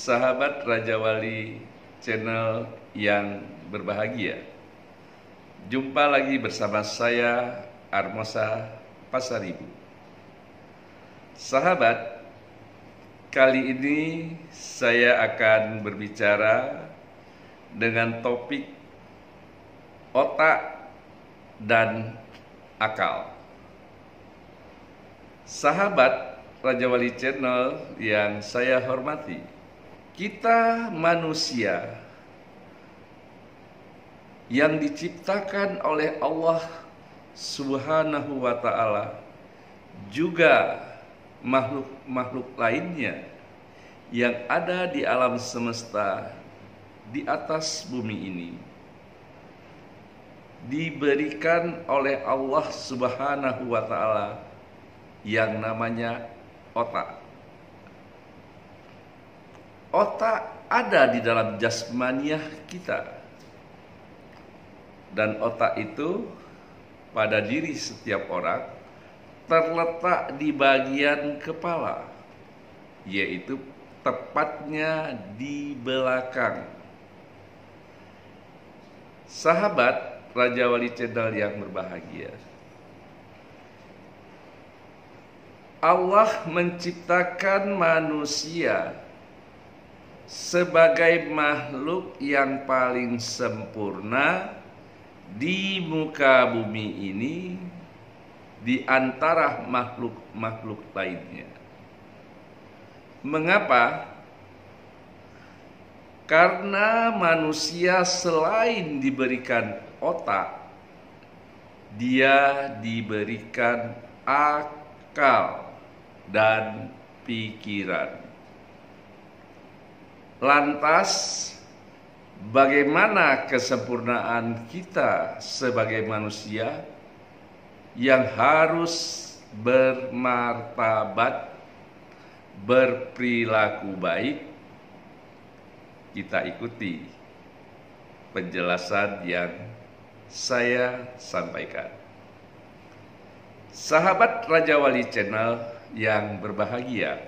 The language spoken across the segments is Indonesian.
sahabat Raja Wali channel yang berbahagia. Jumpa lagi bersama saya Armosa Pasaribu. Sahabat, kali ini saya akan berbicara dengan topik otak dan akal. Sahabat Raja Wali channel yang saya hormati, kita manusia yang diciptakan oleh Allah Subhanahu wa Ta'ala, juga makhluk-makhluk lainnya yang ada di alam semesta di atas bumi ini, diberikan oleh Allah Subhanahu wa Ta'ala yang namanya otak. Otak ada di dalam jasmaniah kita, dan otak itu pada diri setiap orang terletak di bagian kepala, yaitu tepatnya di belakang. Sahabat Raja Wali channel yang berbahagia, Allah menciptakan manusia sebagai makhluk yang paling sempurna di muka bumi ini di antara makhluk-makhluk lainnya. Mengapa? Karena manusia selain diberikan otak, dia diberikan akal dan pikiran. Lantas, bagaimana kesempurnaan kita sebagai manusia yang harus bermartabat, berperilaku baik? Kita ikuti penjelasan yang saya sampaikan. Sahabat Raja Wali channel yang berbahagia,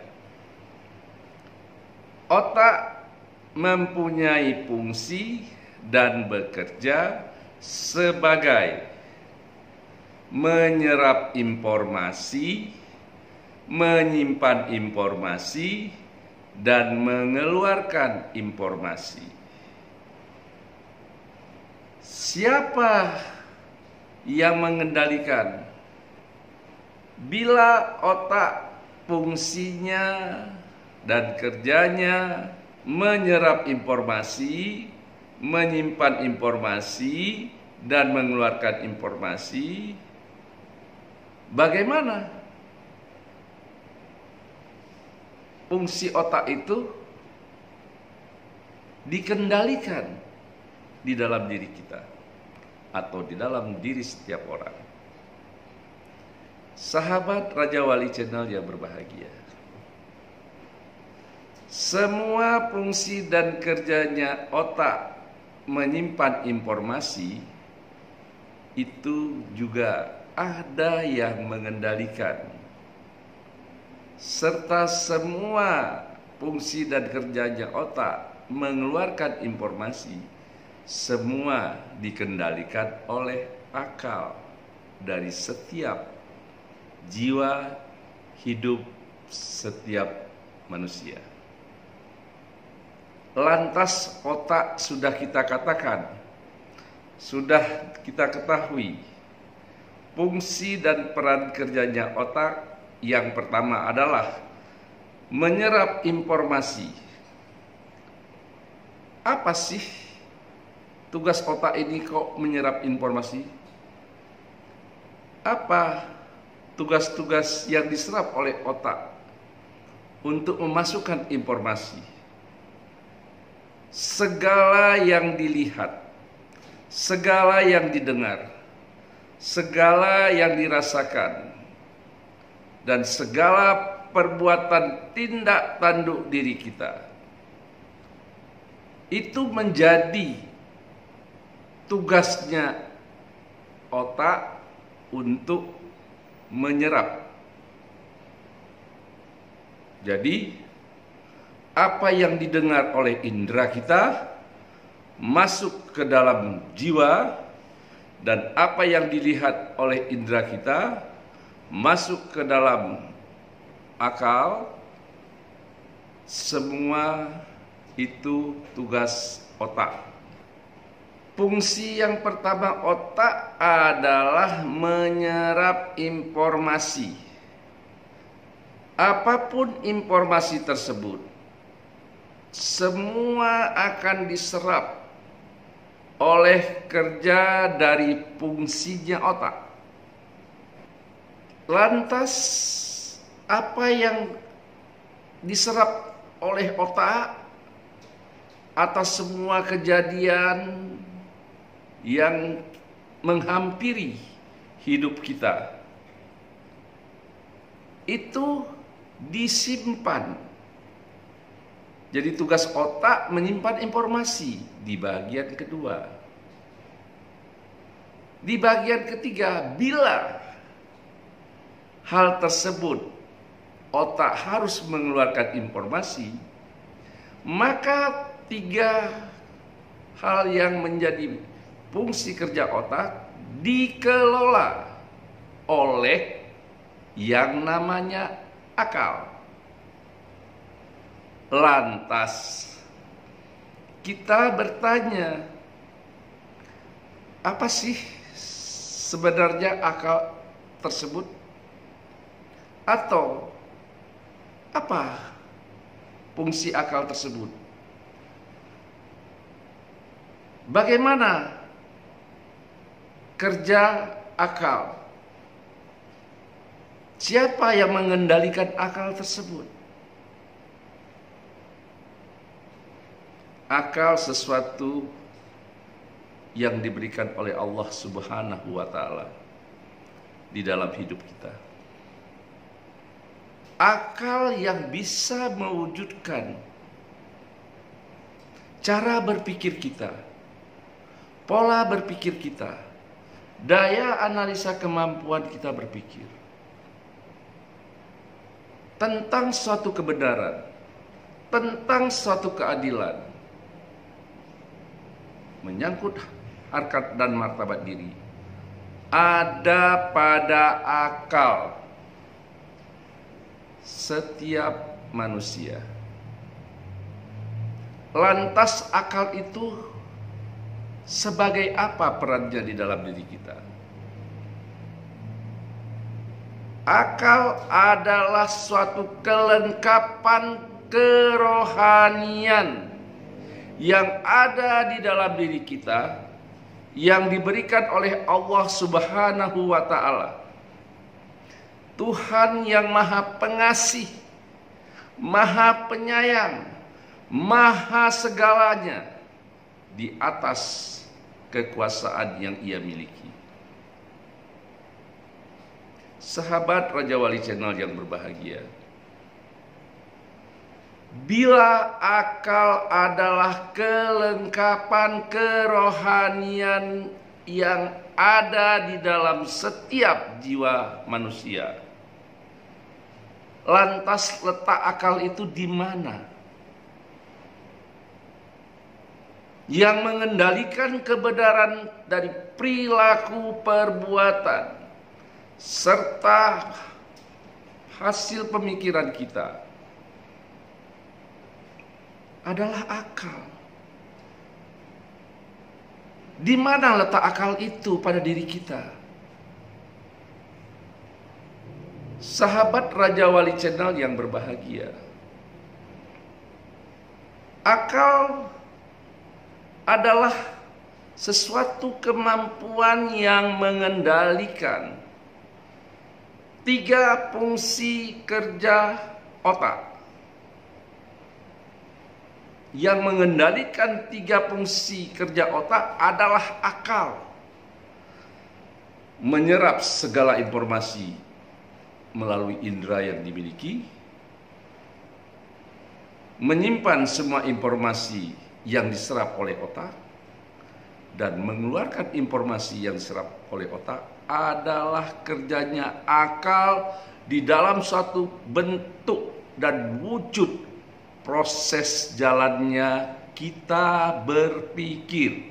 otak mempunyai fungsi dan bekerja sebagai menyerap informasi, menyimpan informasi, dan mengeluarkan informasi. Siapa yang mengendalikan? Bila otak fungsinya dan kerjanya menyerap informasi, menyimpan informasi, dan mengeluarkan informasi, bagaimana fungsi otak itu dikendalikan di dalam diri kita atau di dalam diri setiap orang? Sahabat Raja Wali channel yang berbahagia, semua fungsi dan kerjanya otak menyimpan informasi itu juga ada yang mengendalikan, serta semua fungsi dan kerjanya otak mengeluarkan informasi, semua dikendalikan oleh akal dari setiap jiwa hidup setiap manusia. Lantas otak sudah kita katakan, sudah kita ketahui fungsi dan peran kerjanya otak. Yang pertama adalah menyerap informasi. Apa sih tugas otak ini kok menyerap informasi? Apa tugas-tugas yang diserap oleh otak untuk memasukkan informasi? Segala yang dilihat, segala yang didengar, segala yang dirasakan, dan segala perbuatan tindak tanduk diri kita itu menjadi tugasnya otak untuk menyerap. Jadi apa yang didengar oleh indera kita masuk ke dalam jiwa, dan apa yang dilihat oleh indera kita masuk ke dalam akal. Semua itu tugas otak. Fungsi yang pertama otak adalah menyerap informasi. Apapun informasi tersebut, semua akan diserap oleh kerja dari fungsinya otak. Lantas, apa yang diserap oleh otak atas semua kejadian yang menghampiri hidup kita, itu disimpan. Jadi tugas otak menyimpan informasi di bagian kedua. Di bagian ketiga, bila hal tersebut otak harus mengeluarkan informasi, maka 3 hal yang menjadi fungsi kerja otak dikelola oleh yang namanya akal. Lantas kita bertanya, apa sih sebenarnya akal tersebut? Atau apa fungsi akal tersebut? Bagaimana kerja akal? Siapa yang mengendalikan akal tersebut? Akal sesuatu yang diberikan oleh Allah Subhanahu wa Ta'ala di dalam hidup kita. Akal yang bisa mewujudkan cara berpikir kita, pola berpikir kita, daya analisa kemampuan kita berpikir tentang suatu kebenaran, tentang suatu keadilan, menyangkut harkat dan martabat diri, ada pada akal setiap manusia. Lantas akal itu sebagai apa perannya di dalam diri kita? Akal adalah suatu kelengkapan kerohanian yang ada di dalam diri kita, yang diberikan oleh Allah Subhanahu wa Ta'ala. Tuhan yang Maha Pengasih, Maha Penyayang, Maha segalanya di atas kekuasaan yang Ia miliki. Sahabat Raja Wali Channel yang berbahagia, bila akal adalah kelengkapan kerohanian yang ada di dalam setiap jiwa manusia, lantas letak akal itu di mana? Yang mengendalikan kebenaran dari perilaku perbuatan serta hasil pemikiran kita adalah akal. Di mana letak akal itu pada diri kita? Sahabat Raja Wali Channel yang berbahagia, akal adalah sesuatu kemampuan yang mengendalikan 3 fungsi kerja otak. Yang mengendalikan 3 fungsi kerja otak adalah akal. Menyerap segala informasi melalui indera yang dimiliki, menyimpan semua informasi yang diserap oleh otak, dan mengeluarkan informasi yang diserap oleh otak adalah kerjanya akal di dalam suatu bentuk dan wujud proses jalannya kita berpikir.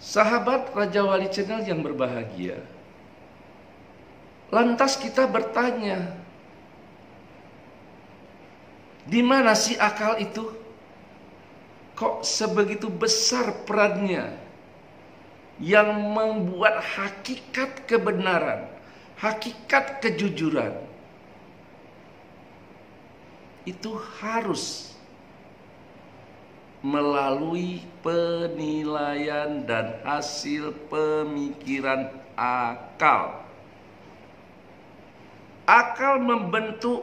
Sahabat Raja Wali Channel yang berbahagia, lantas kita bertanya, di mana sih akal itu? Kok sebegitu besar perannya yang membuat hakikat kebenaran, hakikat kejujuran itu harus melalui penilaian dan hasil pemikiran akal. Akal membentuk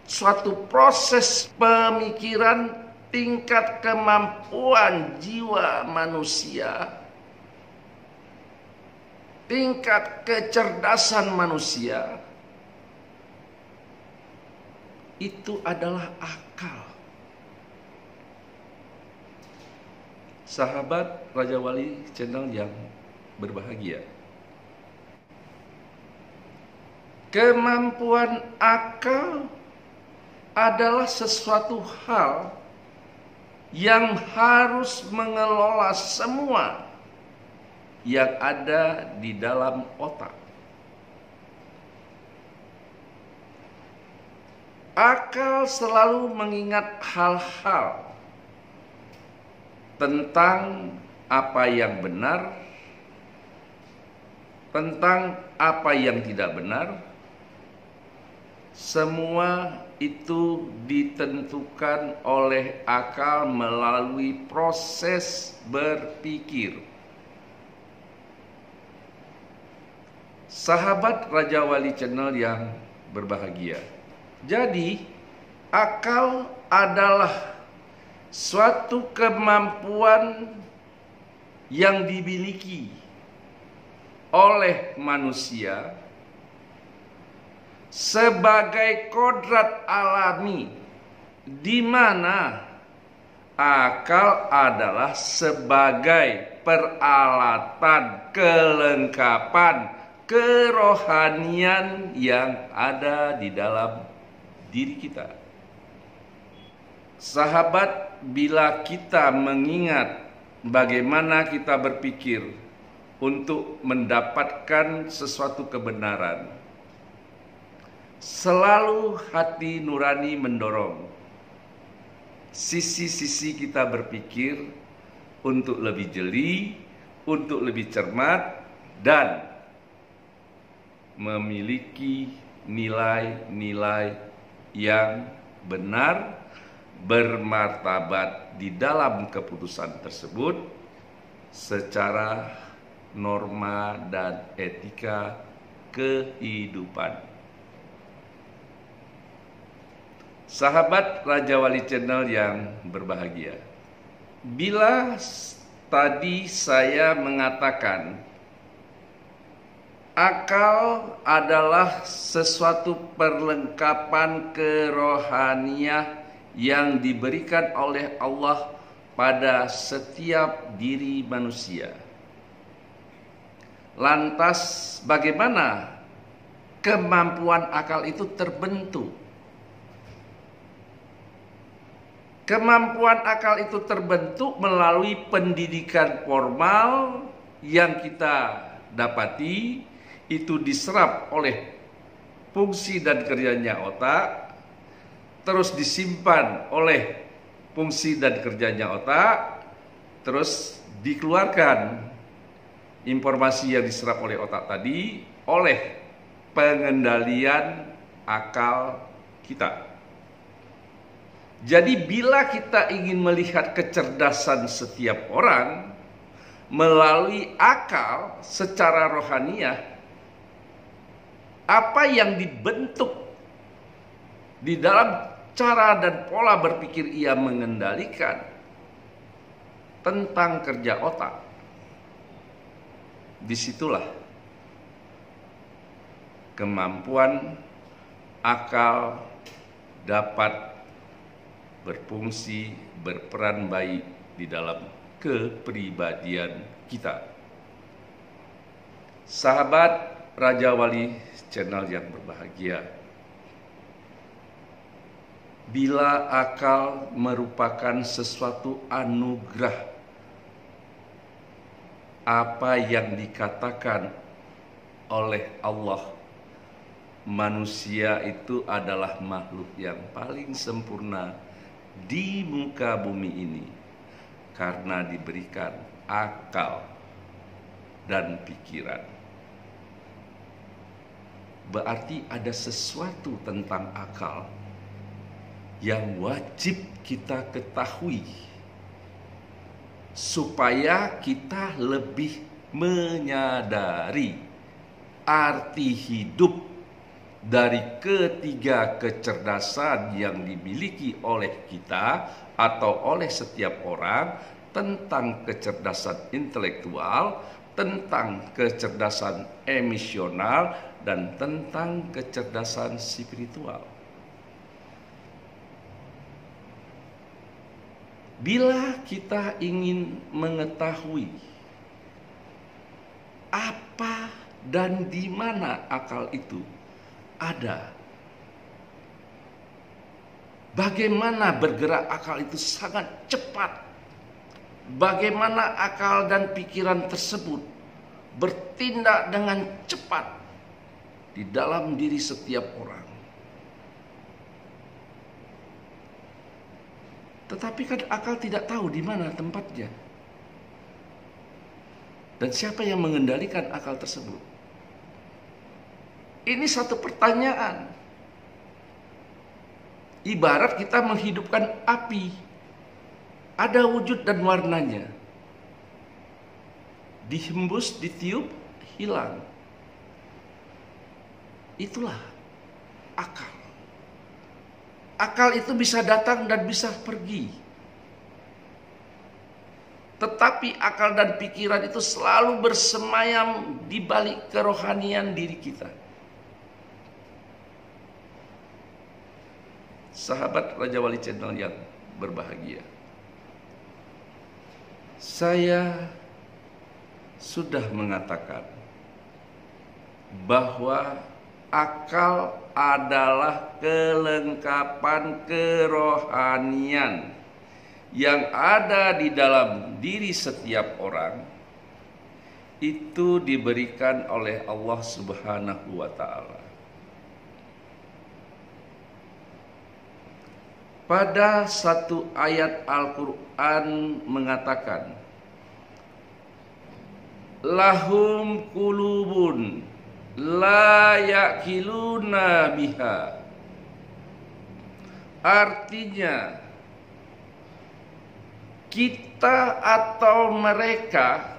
suatu proses pemikiran tingkat kemampuan jiwa manusia, tingkat kecerdasan manusia. Itu adalah akal. Sahabat Raja Wali Channel yang berbahagia, kemampuan akal adalah sesuatu hal yang harus mengelola semua yang ada di dalam otak. Akal selalu mengingat hal-hal tentang apa yang benar, tentang apa yang tidak benar. Semua itu ditentukan oleh akal melalui proses berpikir. Sahabat Raja Wali Channel yang berbahagia, jadi akal adalah suatu kemampuan yang dimiliki oleh manusia sebagai kodrat alami, di mana akal adalah sebagai peralatan kelengkapan kerohanian yang ada di dalam diri kita. Sahabat, bila kita mengingat bagaimana kita berpikir untuk mendapatkan sesuatu kebenaran, selalu hati nurani mendorong sisi-sisi kita berpikir untuk lebih jeli, untuk lebih cermat, dan memiliki nilai-nilai yang benar, bermartabat di dalam keputusan tersebut secara norma dan etika kehidupan. Sahabat Raja Wali Channel yang berbahagia, bila tadi saya mengatakan akal adalah sesuatu perlengkapan kerohanian yang diberikan oleh Allah pada setiap diri manusia. Lantas bagaimana kemampuan akal itu terbentuk? Kemampuan akal itu terbentuk melalui pendidikan formal yang kita dapati, itu diserap oleh fungsi dan kerjanya otak, terus disimpan oleh fungsi dan kerjanya otak, terus dikeluarkan informasi yang diserap oleh otak tadi oleh pengendalian akal kita. Jadi bila kita ingin melihat kecerdasan setiap orang melalui akal secara rohaniah, apa yang dibentuk di dalam cara dan pola berpikir ia mengendalikan tentang kerja otak, disitulah kemampuan akal dapat berfungsi, berperan baik di dalam kepribadian kita. Sahabat Raja Wali channel yang berbahagia, bila akal merupakan sesuatu anugerah, apa yang dikatakan oleh Allah, manusia itu adalah makhluk yang paling sempurna di muka bumi ini karena diberikan akal dan pikiran. Berarti ada sesuatu tentang akal yang wajib kita ketahui supaya kita lebih menyadari arti hidup dari ketiga kecerdasan yang dimiliki oleh kita atau oleh setiap orang, tentang kecerdasan intelektual, tentang kecerdasan emosional, dan tentang kecerdasan spiritual. Bila kita ingin mengetahui apa dan di mana akal itu ada, bagaimana bergerak akal itu sangat cepat, bagaimana akal dan pikiran tersebut bertindak dengan cepat di dalam diri setiap orang. Tetapi kan akal tidak tahu di mana tempatnya. Dan siapa yang mengendalikan akal tersebut? Ini satu pertanyaan. Ibarat kita menghidupkan api. Ada wujud dan warnanya. Dihembus, ditiup, hilang. Itulah akal. Akal itu bisa datang dan bisa pergi. Tetapi akal dan pikiran itu selalu bersemayam di balik kerohanian diri kita. Sahabat Raja Wali channel yang berbahagia, saya sudah mengatakan bahwa akal adalah kelengkapan kerohanian yang ada di dalam diri setiap orang, itu diberikan oleh Allah Subhanahu wa Ta'ala. Pada satu ayat Al-Quran mengatakan, lahum qulubun la ya'qiluna biha. Artinya, kita atau mereka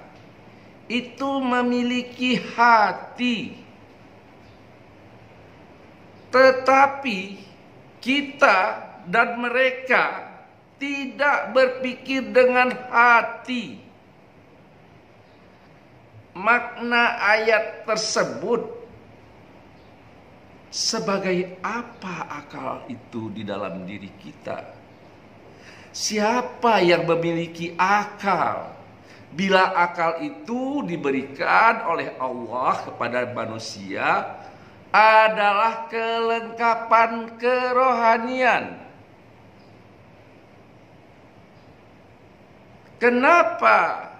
itu memiliki hati, tetapi kita dan mereka tidak berpikir dengan hati. Makna ayat tersebut, sebagai apa akal itu di dalam diri kita? Siapa yang memiliki akal? Bila akal itu diberikan oleh Allah kepada manusia, adalah kelengkapan kerohanian. Kenapa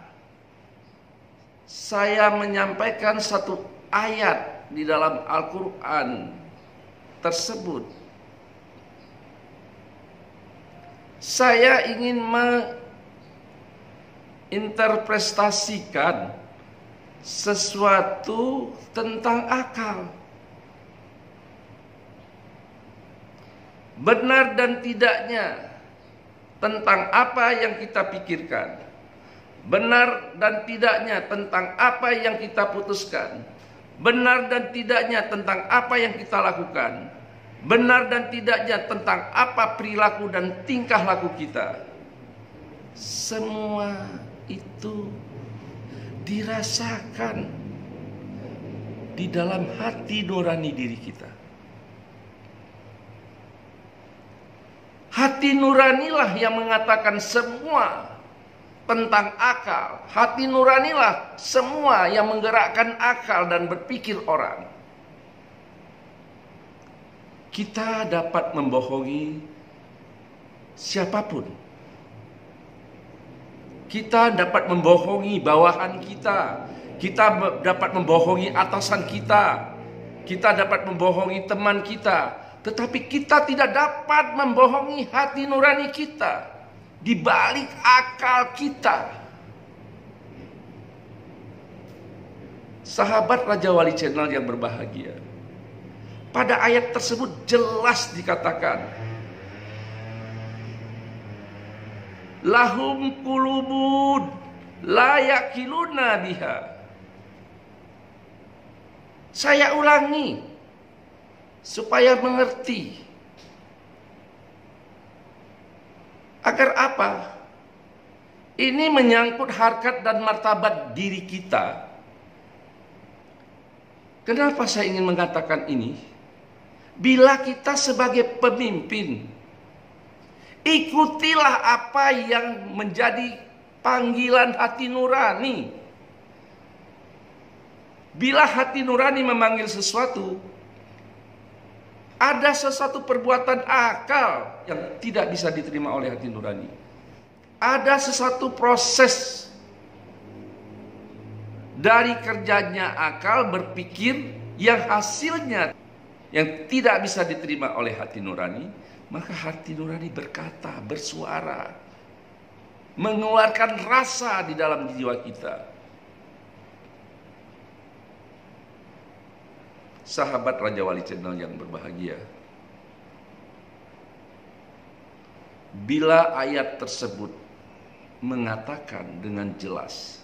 saya menyampaikan satu ayat di dalam Al-Quran tersebut? Saya ingin menginterpretasikan sesuatu tentang akal. Benar dan tidaknya tentang apa yang kita pikirkan, benar dan tidaknya tentang apa yang kita putuskan, benar dan tidaknya tentang apa yang kita lakukan, benar dan tidaknya tentang apa perilaku dan tingkah laku kita. Semua itu dirasakan di dalam hati nurani diri kita. Hati nuranilah yang mengatakan semua tentang akal. Hati nuranilah semua yang menggerakkan akal dan berpikir orang. Kita dapat membohongi siapapun. Kita dapat membohongi bawahan kita. Kita dapat membohongi atasan kita. Kita dapat membohongi teman kita. Tetapi kita tidak dapat membohongi hati nurani kita. Di balik akal kita. Sahabat Raja Wali Channel yang berbahagia. Pada ayat tersebut jelas dikatakan, lahum qulubun la yaqiluna biha. Saya ulangi supaya mengerti. Agar apa? Ini menyangkut harkat dan martabat diri kita. Kenapa saya ingin mengatakan ini? Bila kita sebagai pemimpin, ikutilah apa yang menjadi panggilan hati nurani. Bila hati nurani memanggil sesuatu, ada sesuatu perbuatan akal yang tidak bisa diterima oleh hati nurani. Ada sesuatu proses dari kerjanya akal berpikir yang hasilnya yang tidak bisa diterima oleh hati nurani. Maka hati nurani berkata, bersuara, mengeluarkan rasa di dalam jiwa kita. Sahabat Raja Wali Channel yang berbahagia, bila ayat tersebut mengatakan dengan jelas,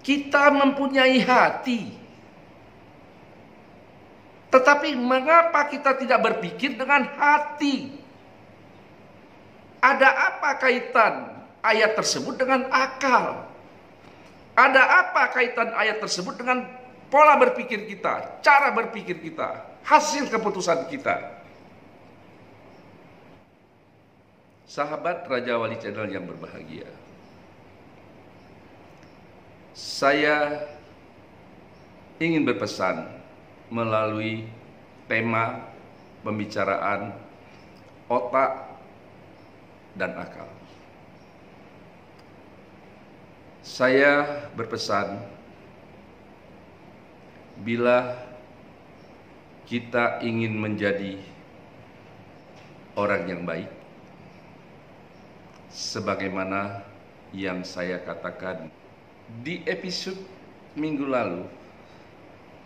kita mempunyai hati, tetapi mengapa kita tidak berpikir dengan hati? Ada apa kaitan ayat tersebut dengan akal? Ada apa kaitan ayat tersebut dengan pola berpikir kita, cara berpikir kita, hasil keputusan kita? Sahabat Raja Wali Channel yang berbahagia, saya ingin berpesan melalui tema pembicaraan otak dan akal. Saya berpesan, bila kita ingin menjadi orang yang baik, sebagaimana yang saya katakan di episode minggu lalu,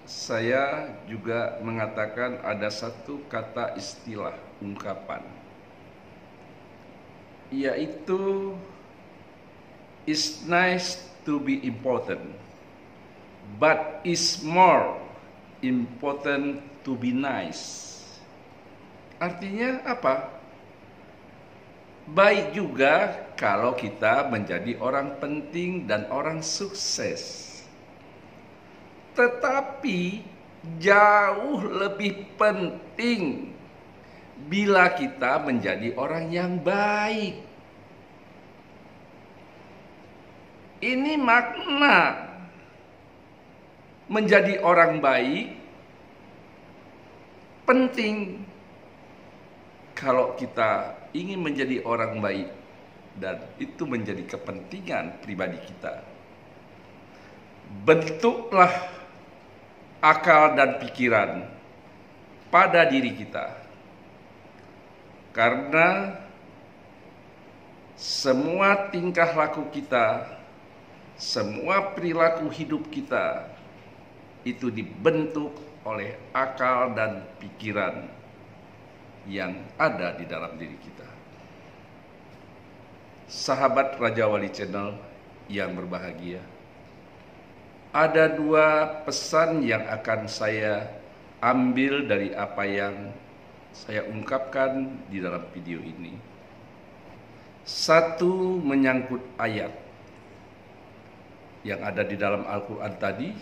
saya juga mengatakan ada satu kata istilah ungkapan, yaitu it's nice to be important, but it's more important to be nice. Artinya apa? Baik juga kalau kita menjadi orang penting dan orang sukses. Tetapi jauh lebih penting bila kita menjadi orang yang baik. Ini makna menjadi orang baik penting. Kalau kita ingin menjadi orang baik dan itu menjadi kepentingan pribadi kita, bentuklah akal dan pikiran pada diri kita. Karena semua tingkah laku kita, semua perilaku hidup kita itu dibentuk oleh akal dan pikiran yang ada di dalam diri kita. Sahabat Raja Wali Channel yang berbahagia, ada dua pesan yang akan saya ambil dari apa yang saya ungkapkan di dalam video ini. Satu menyangkut ayat yang ada di dalam Al-Quran tadi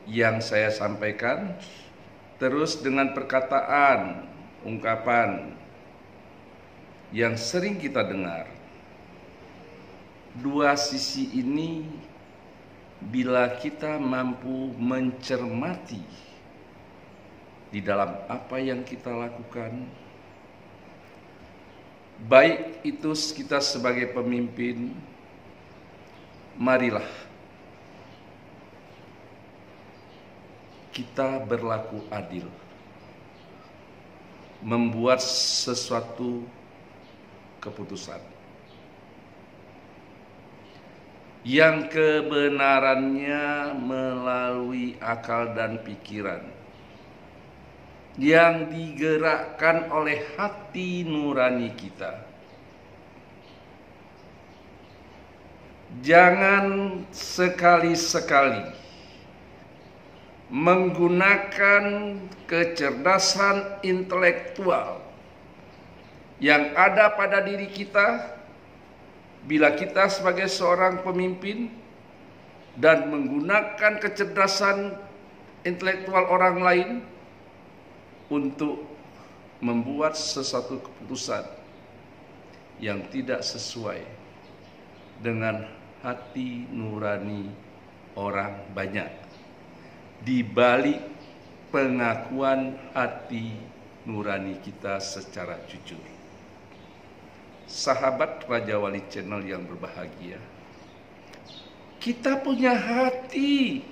yang saya sampaikan, terus dengan perkataan, ungkapan yang sering kita dengar, dua sisi ini, bila kita mampu mencermati di dalam apa yang kita lakukan, baik itu kita sebagai pemimpin, marilah kita berlaku adil, membuat sesuatu keputusan yang kebenarannya melalui akal dan pikiran, yang digerakkan oleh hati nurani kita. Jangan sekali-sekali menggunakan kecerdasan intelektual yang ada pada diri kita bila kita sebagai seorang pemimpin, dan menggunakan kecerdasan intelektual orang lain untuk membuat sesuatu keputusan yang tidak sesuai dengan hati nurani orang banyak, di balik pengakuan hati nurani kita secara jujur. Sahabat Raja Wali Channel yang berbahagia, kita punya hati,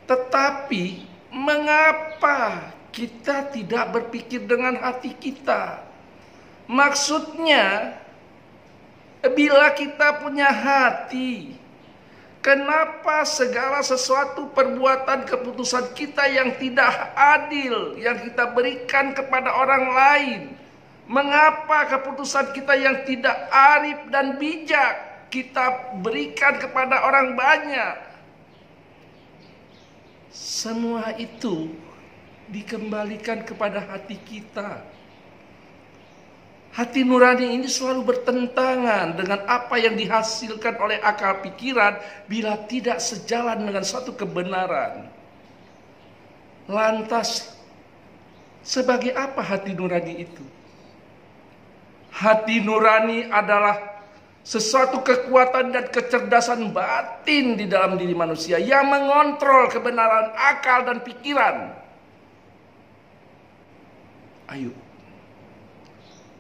tetapi mengapa kita tidak berpikir dengan hati kita? Maksudnya, bila kita punya hati, kenapa segala sesuatu perbuatan keputusan kita yang tidak adil yang kita berikan kepada orang lain? Mengapa keputusan kita yang tidak arif dan bijak kita berikan kepada orang banyak? Semua itu dikembalikan kepada hati kita. Hati nurani ini selalu bertentangan dengan apa yang dihasilkan oleh akal pikiran bila tidak sejalan dengan suatu kebenaran. Lantas, sebagai apa hati nurani itu? Hati nurani adalah sesuatu kekuatan dan kecerdasan batin di dalam diri manusia yang mengontrol kebenaran akal dan pikiran. Ayo,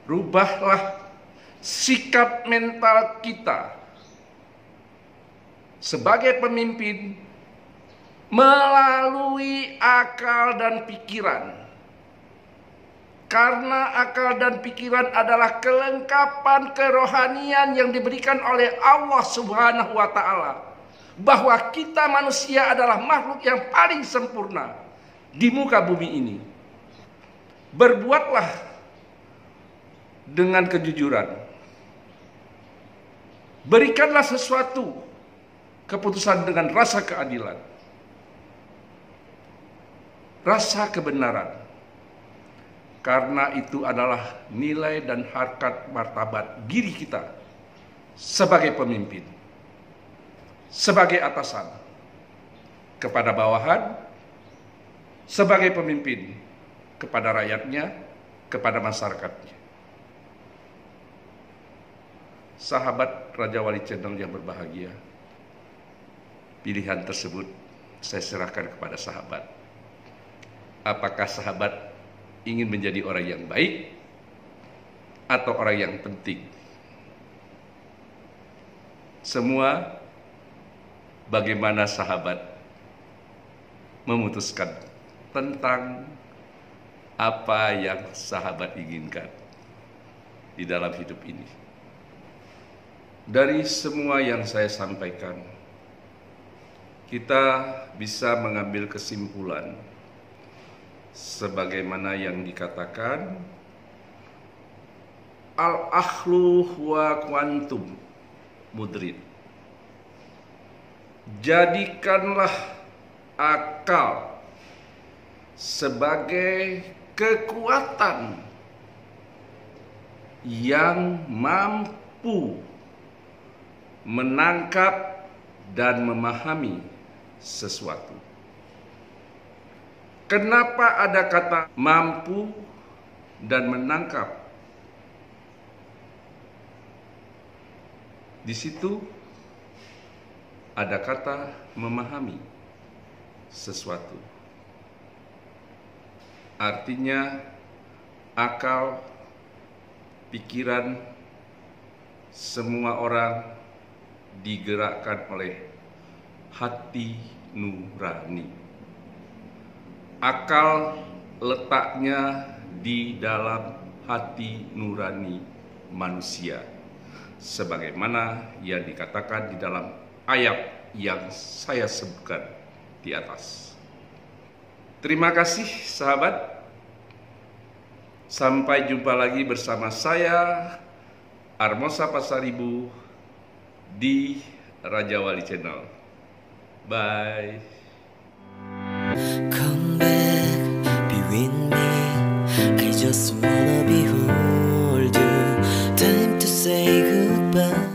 rubahlah sikap mental kita sebagai pemimpin melalui akal dan pikiran. Karena akal dan pikiran adalah kelengkapan kerohanian yang diberikan oleh Allah Subhanahu wa Ta'ala, bahwa kita manusia adalah makhluk yang paling sempurna di muka bumi ini. Berbuatlah dengan kejujuran, berikanlah sesuatu keputusan dengan rasa keadilan, rasa kebenaran. Karena itu adalah nilai dan harkat martabat diri kita sebagai pemimpin, sebagai atasan kepada bawahan, sebagai pemimpin kepada rakyatnya, kepada masyarakatnya. Sahabat Raja Wali Channel yang berbahagia, pilihan tersebut saya serahkan kepada sahabat. Apakah sahabat ingin menjadi orang yang baik atau orang yang penting? Semua bagaimana sahabat memutuskan tentang apa yang sahabat inginkan di dalam hidup ini. Dari semua yang saya sampaikan, kita bisa mengambil kesimpulan sebagaimana yang dikatakan, al-akhlu huwa quantum mudrid. Jadikanlah akal sebagai kekuatan yang mampu menangkap dan memahami sesuatu. Kenapa ada kata mampu dan menangkap? Di situ ada kata memahami sesuatu. Artinya akal, pikiran semua orang digerakkan oleh hati nurani. Akal letaknya di dalam hati nurani manusia, sebagaimana yang dikatakan di dalam ayat yang saya sebutkan di atas. Terima kasih sahabat. Sampai jumpa lagi bersama saya, Armosa Pasaribu, di Raja Wali Channel. Bye. Come back, be with me. I just wanna behold you. Time to say goodbye.